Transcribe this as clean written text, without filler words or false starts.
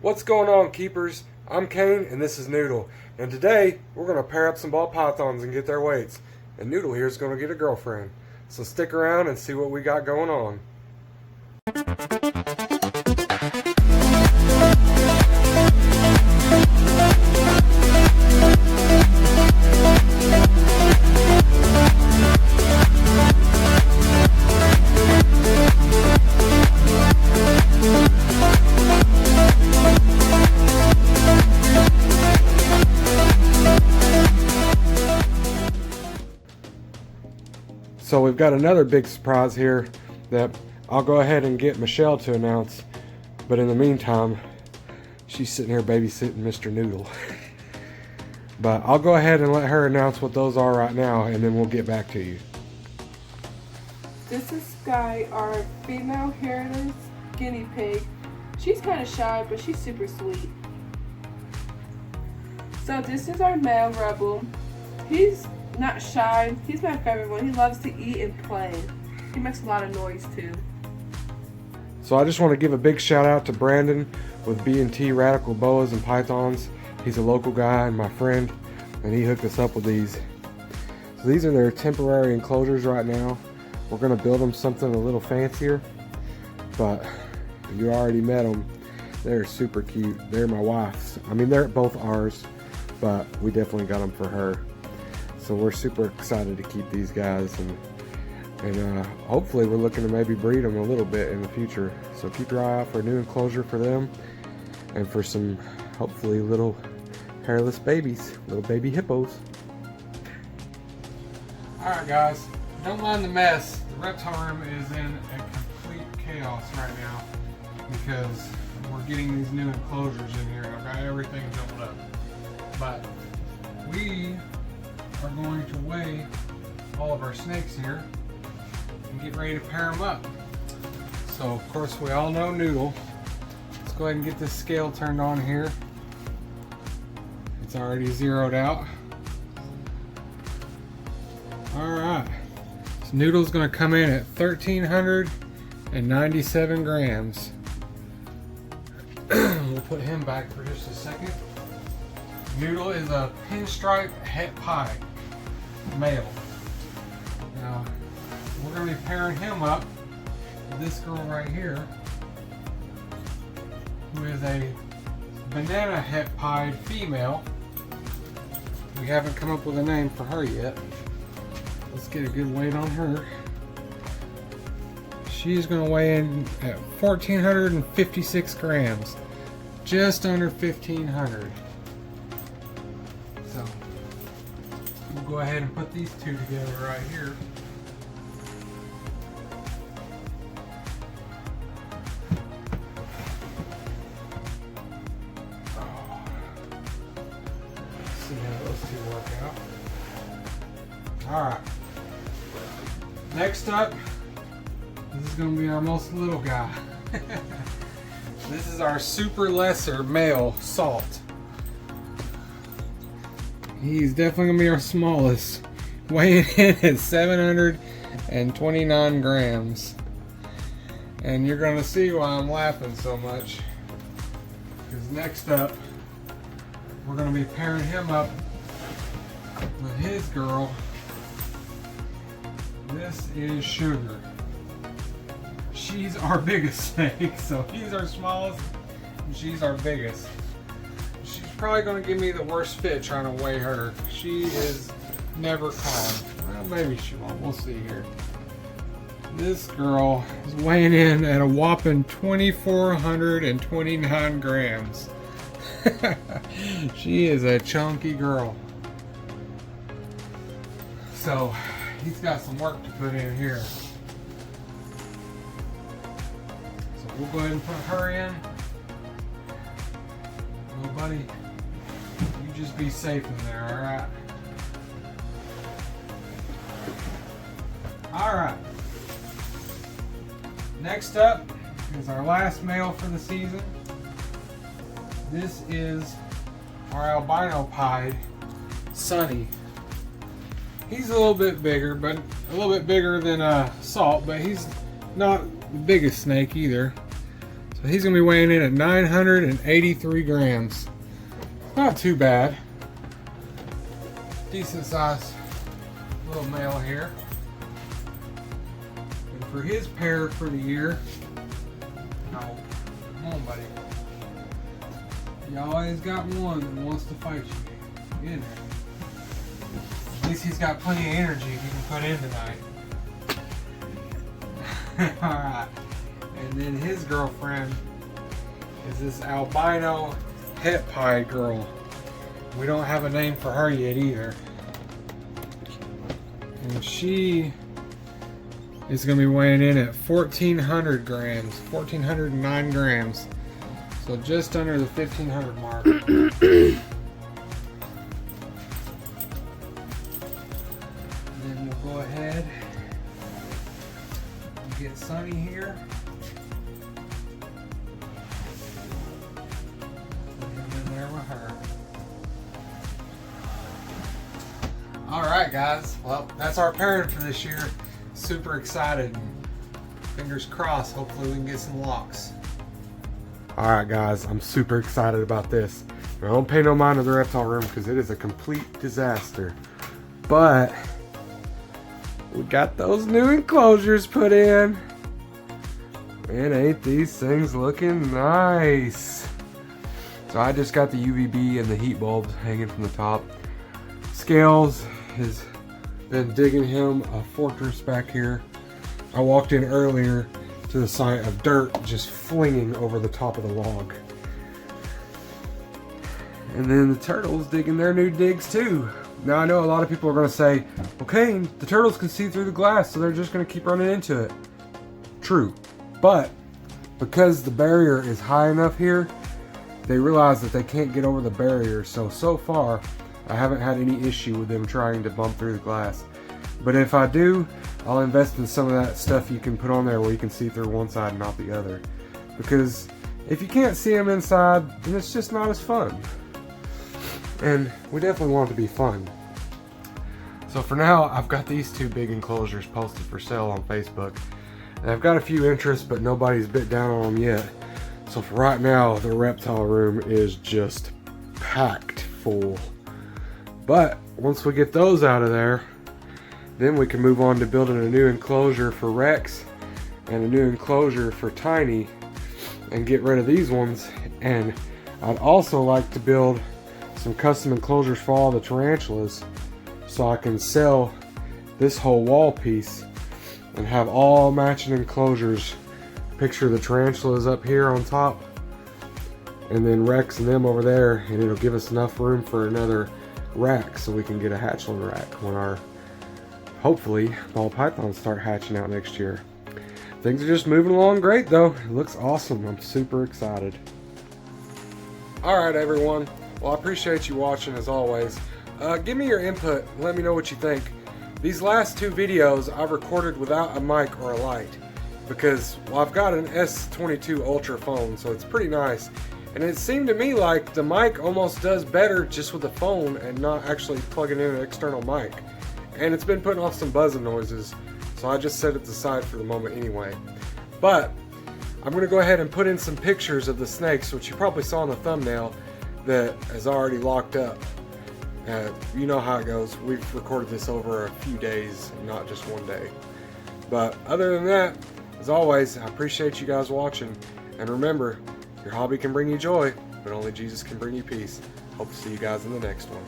What's going on, keepers? I'm Kane and this is Noodle. And today we're going to pair up some ball pythons and get their weights. And Noodle here is going to get a girlfriend. So stick around and see what we got going on. So we've got another big surprise here that I'll go ahead and get Michelle to announce. But in the meantime, she's sitting here babysitting Mr. Noodle. But I'll go ahead and let her announce what those are right now, and then we'll get back to you. This is Sky, our female hairless guinea pig. She's kind of shy, but she's super sweet. So this is our male Rebel. He's not shy. He's my favorite one. He loves to eat and play. He makes a lot of noise too. So I just want to give a big shout out to Brandon with B&T Radical Boas and Pythons. He's a local guy and my friend, and he hooked us up with these. So these are their temporary enclosures right now. We're going to build them something a little fancier, but you already met them. They're super cute. They're my wife's. I mean, they're both ours, but we definitely got them for her. So we're super excited to keep these guys, and hopefully we're looking to maybe breed them a little bit in the future. So keep your eye out for a new enclosure for them and for some hopefully little hairless babies, little baby hippos. Alright guys, don't mind the mess. The reptile room is in a complete chaos right now because we're getting these new enclosures in here and I've got everything built up. But we are going to weigh all of our snakes here and get ready to pair them up. So of course we all know Noodle. Let's go ahead and get this scale turned on here. It's already zeroed out. Alright, so Noodle's going to come in at 1,397 grams. We'll put him back for just a second. Noodle is a pinstripe het pied male. Now we're going to be pairing him up with this girl right here, who is a banana het pied female. We haven't come up with a name for her yet. Let's get a good weight on her. She's going to weigh in at 1,456 grams, just under 1,500. So we'll go ahead and put these two together right here. Let's see how those two work out. Alright. Next up, this is going to be our most little guy. This is our super lesser male Salt. He's definitely going to be our smallest, weighing in at 729 grams. And you're going to see why I'm laughing so much. Because next up, we're going to be pairing him up with his girl. This is Sugar. She's our biggest snake, so he's our smallest and she's our biggest. She's probably going to give me the worst fit trying to weigh her. She is never calm. Well, maybe she won't. We'll see here. This girl is weighing in at a whopping 2,429 grams. She is a chunky girl. So he's got some work to put in here. So we'll go ahead and put her in. Little buddy, you just be safe in there, alright? Alright. Next up is our last male for the season. This is our albino pied Sunny. He's a little bit bigger, but a little bit bigger than Salt, but he's not the biggest snake either. So he's gonna be weighing in at 983 grams. Not too bad. Decent sized little male here. And for his pair for the year, oh, come on, buddy. You always got one that wants to fight you. Get in there. At least he's got plenty of energy he can put in tonight. Alright. And then his girlfriend is this albino het pie girl. We don't have a name for her yet either. And she is going to be weighing in at 1,400 grams. 1,409 grams. So just under the 1,500 mark. And then we'll go ahead and get Sunny here. Put him in there with her. Alright guys, well that's our pairing for this year. Super excited. Fingers crossed, hopefully we can get some locks. Alright guys, I'm super excited about this. I don't pay no mind to the reptile room because it is a complete disaster. But we got those new enclosures put in. And ain't these things looking nice. So I just got the UVB and the heat bulbs hanging from the top. Scales has been digging him a fortress back here. I walked in earlier to the sight of dirt just flinging over the top of the log. And then the turtles digging their new digs too. Now I know a lot of people are going to say, okay, the turtles can see through the glass, so they're just going to keep running into it. True. But because the barrier is high enough here, they realize that they can't get over the barrier. So far, I haven't had any issue with them trying to bump through the glass. But if I do, I'll invest in some of that stuff you can put on there where you can see through one side and not the other. Because if you can't see them inside, then it's just not as fun. And we definitely want it to be fun. So for now, I've got these two big enclosures posted for sale on Facebook. And I've got a few interests, but nobody's bit down on them yet. So for right now, the reptile room is just packed full. But once we get those out of there, then we can move on to building a new enclosure for Rex and a new enclosure for Tiny and get rid of these ones. And I'd also like to build some custom enclosures for all the tarantulas so I can sell this whole wall piece and have all matching enclosures. Picture the tarantulas up here on top and then Rex and them over there, and it'll give us enough room for another rack so we can get a hatchling rack when our hopefully ball pythons start hatching out next year. Things are just moving along great though. It looks awesome. I'm super excited. Alright everyone, well I appreciate you watching as always. Give me your input and let me know what you think. These last two videos I've recorded without a mic or a light because, well, I've got an S22 Ultra phone, so it's pretty nice. And it seemed to me like the mic almost does better just with the phone and not actually plugging in an external mic. And it's been putting off some buzzing noises, so I just set it aside for the moment anyway. But I'm going to go ahead and put in some pictures of the snakes, which you probably saw in the thumbnail, that is already locked up. You know how it goes. We've recorded this over a few days, not just one day. But other than that, as always, I appreciate you guys watching. And remember, your hobby can bring you joy, but only Jesus can bring you peace. Hope to see you guys in the next one.